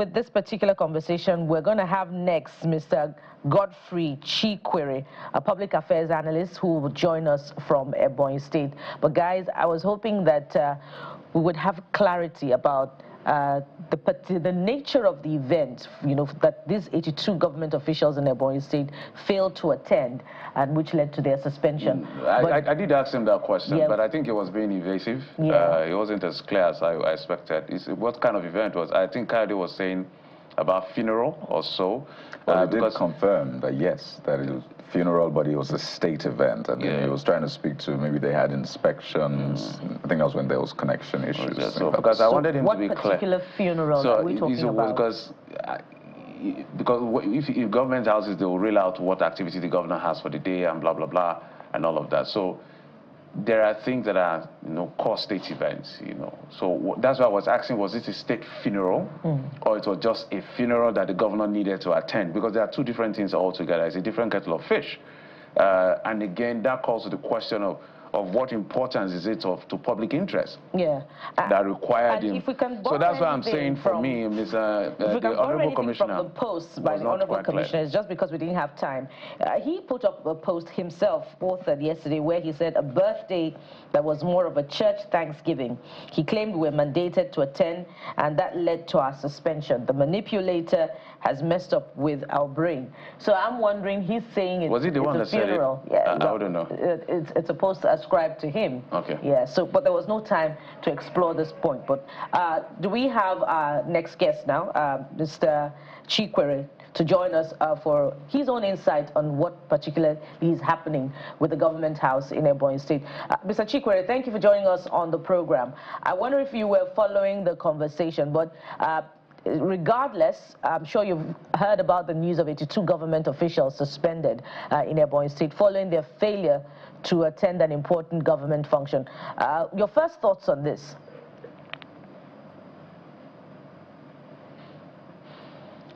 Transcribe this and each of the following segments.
with this particular conversation, we're going to have next Mr. Godfrey Chi, a public affairs analyst who will join us from Ebonyi State. But guys, I was hoping that we would have clarity about the nature of the event, that these 82 government officials in Ebonyi State failed to attend, and which led to their suspension. I did ask him that question, but I think it was being evasive. It wasn't as clear as I expected. What kind of event was? I think Kayode was saying about funeral or so. Well, he did confirm that yes, that it was funeral, but it was a state event, and he was trying to speak to maybe they had inspections. I think that was when there was connection issues. Because I wanted him to be clear. What particular funeral are we talking about? Because if government houses, they will reel out what activity the governor has for the day and blah blah blah and all of that. So there are things that are core state events. So that's why I was asking: was it a state funeral, or it was just a funeral that the governor needed to attend? Because there are two different things altogether. It's a different kettle of fish. And again, that calls to the question of what importance is it to public interest that required him. So that's why I'm saying for me, the Honorable Commissioner, from the post by the Honorable Commissioner, is just because we didn't have time. He put up a post himself, authored yesterday, where he said a birthday that was more of a church Thanksgiving. He claimed we were mandated to attend, and that led to our suspension. The manipulator has messed up with our brain. So I'm wondering, he's saying was he the one that said it? Yeah, I don't know. It's a post ascribed to him. Okay. Yeah. So, but there was no time to explore this point. But do we have our next guest now, Mr. Chi, to join us for his own insight on what particularly is happening with the government house in Ebonyi State. Mr. Chi, thank you for joining us on the program. I wonder if you were following the conversation, but regardless, I'm sure you've heard about the news of 82 government officials suspended in Ebonyi State following their failure to attend an important government function. Your first thoughts on this?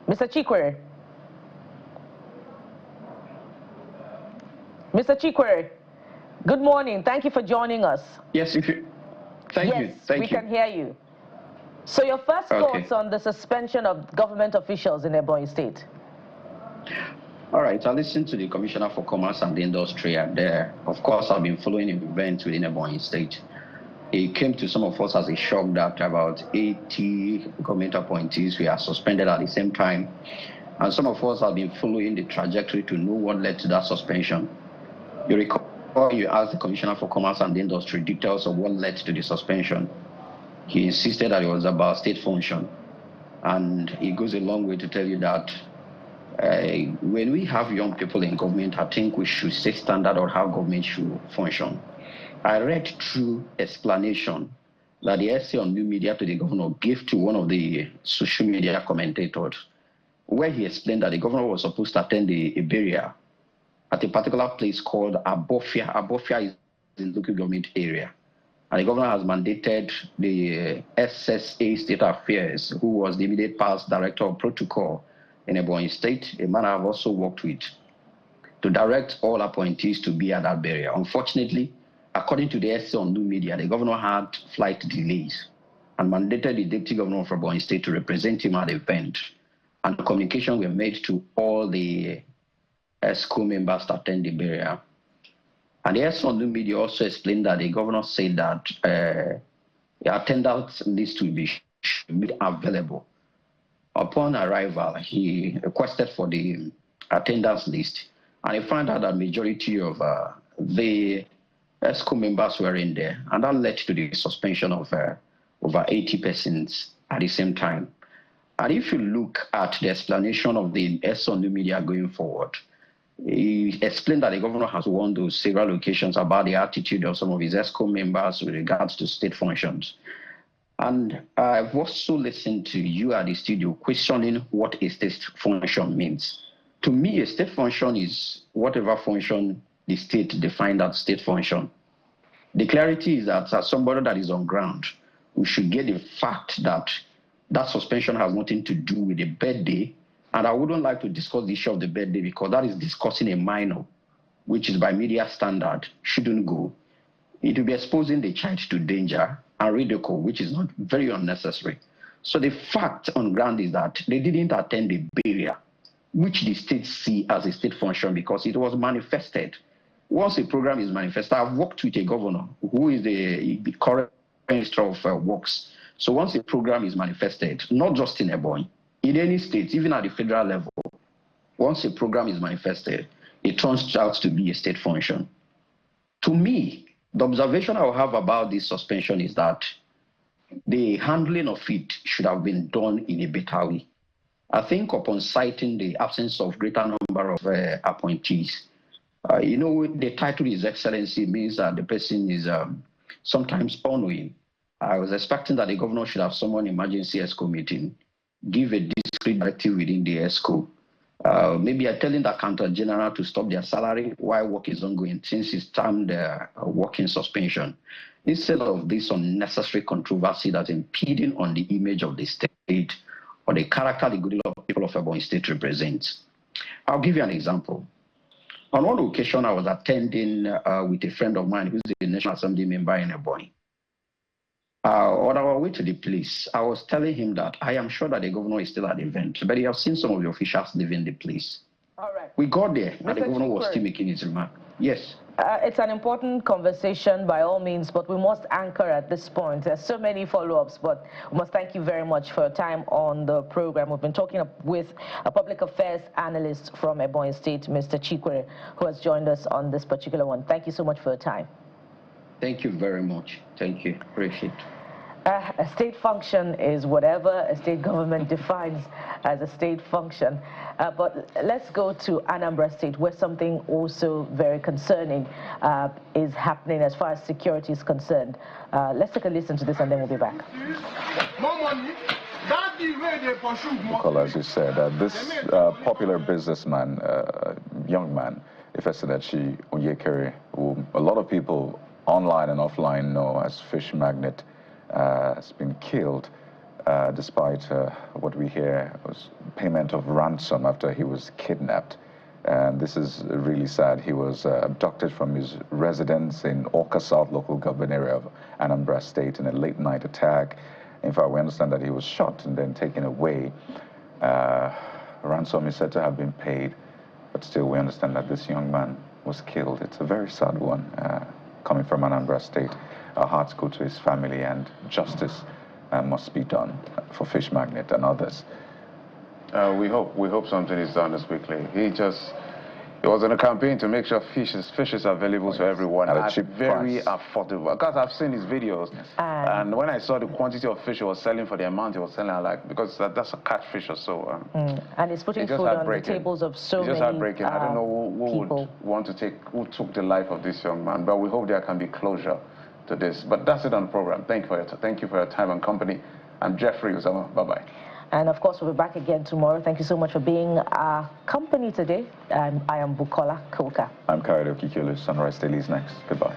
Mr. Chi. Mr. Chi, good morning. Thank you for joining us. Yes, thank you. Yes, we can hear you. So your first thoughts on the suspension of government officials in Ebonyi State? All right, I listened to the Commissioner for Commerce and Industry, and of course, I've been following events within Ebonyi State. It came to some of us as a shock that about 80 government appointees were suspended at the same time, and some of us have been following the trajectory to know what led to that suspension. You recall you asked the Commissioner for Commerce and Industry details of what led to the suspension. He insisted that it was about state function. And it goes a long way to tell you that when we have young people in government, I think we should set standard on how government should function. I read through explanation that the essay on new media to the governor gave to one of the social media commentators, where he explained that the governor was supposed to attend a burial at a particular place called Abofia. Abofia is in the local government area. And the governor has mandated the SSA State Affairs, who was the immediate past director of protocol in Ebonyi State, a man I've also worked with, to direct all appointees to be at that burial. Unfortunately, according to the essay on new media, the governor had flight delays and mandated the deputy governor of Ebonyi State to represent him at the event. And communication were made to all the ESCO members to attend the burial. And the essay on new media also explained that the governor said that the attendance list will be made available. Upon arrival, he requested for the attendance list, and he found out that majority of the ESCO members were in there, and that led to the suspension of over 80 persons at the same time. And if you look at the explanation of the essay on new media going forward, he explained that the governor has warned those several occasions about the attitude of some of his ESCO members with regards to state functions. And I've also listened to you at the studio questioning what a state function means. To me, a state function is whatever function the state defined as state function. The clarity is that as somebody that is on ground, we should get the fact that that suspension has nothing to do with the birthday. And I wouldn't like to discuss the issue of the birthday because that is discussing a minor, which is by media standard, shouldn't go. It will be exposing the child to danger and ridicule, which is not very unnecessary. So the fact on ground is that they didn't attend the burial, which the states see as a state function because it was manifested. Once a program is manifested, I've worked with a governor who is the current Minister of Works. So once a program is manifested, not just in Ebonyi, in any state, even at the federal level, once a program is manifested, it turns out to be a state function. To me, the observation I will have about this suspension is that the handling of it should have been done in a better way. I think upon citing the absence of greater number of appointees, the title His Excellency means that the person is sometimes unknowing. I was expecting that the governor should have summoned emergency ESCO meeting, give a discrete directive within the ESCO. Maybe telling the accountant general to stop their salary while work is ongoing since it's termed working suspension. Instead of this unnecessary controversy that's impeding on the image of the state or the character the goodwill of people of Ebonyi State represents. I'll give you an example. On one occasion, I was attending with a friend of mine who's a National Assembly member in Ebonyi. On our way to the place, I was telling him that I am sure that the governor is still at the event, but you have seen some of the officials leaving the place. All right. We got there, Mr. and the governor was still making his remark. Yes. It's an important conversation by all means, but we must anchor at this point. There's so many follow-ups, but we must thank you very much for your time on the program. We've been talking with a public affairs analyst from Ebonyi State, Mr. Chi, who has joined us on this particular one. Thank you so much for your time. Thank you very much. Thank you. Appreciate it. A state function is whatever a state government defines as a state function. But let's go to Anambra State, where something also very concerning is happening as far as security is concerned. Let's take a listen to this and then we'll be back. Well, as you said, this popular businessman, young man, Ifesedachi Onyekere, who a lot of people online and offline know as Fish Magnet, has been killed despite what we hear was payment of ransom after he was kidnapped. And this is really sad. He was abducted from his residence in Orca South local government area of Anambra State in a late night attack. In fact, we understand that he was shot and then taken away. Ransom is said to have been paid, but still we understand that this young man was killed. It's a very sad one coming from Anambra State. Our hearts go to his family, and justice must be done for Fish Magnet and others. We hope something is done as quickly. He was on a campaign to make sure fish is available to everyone at a cheap very affordable. Because I've seen his videos, and when I saw the quantity of fish he was selling for the amount he was selling, I like, because that's a catfish or so. And it's putting food on the tables of so many heartbreaking. I don't know who would want to who took the life of this young man, but we hope there can be closure to this. But that's it on the program. Thank you for your time and company. I'm Jeffrey Usama. Bye-bye. And of course, we'll be back again tomorrow. Thank you so much for being our company today. I am Bukola Koka. I'm Kayode Okikiolu. Sunrise Daily is next. Goodbye.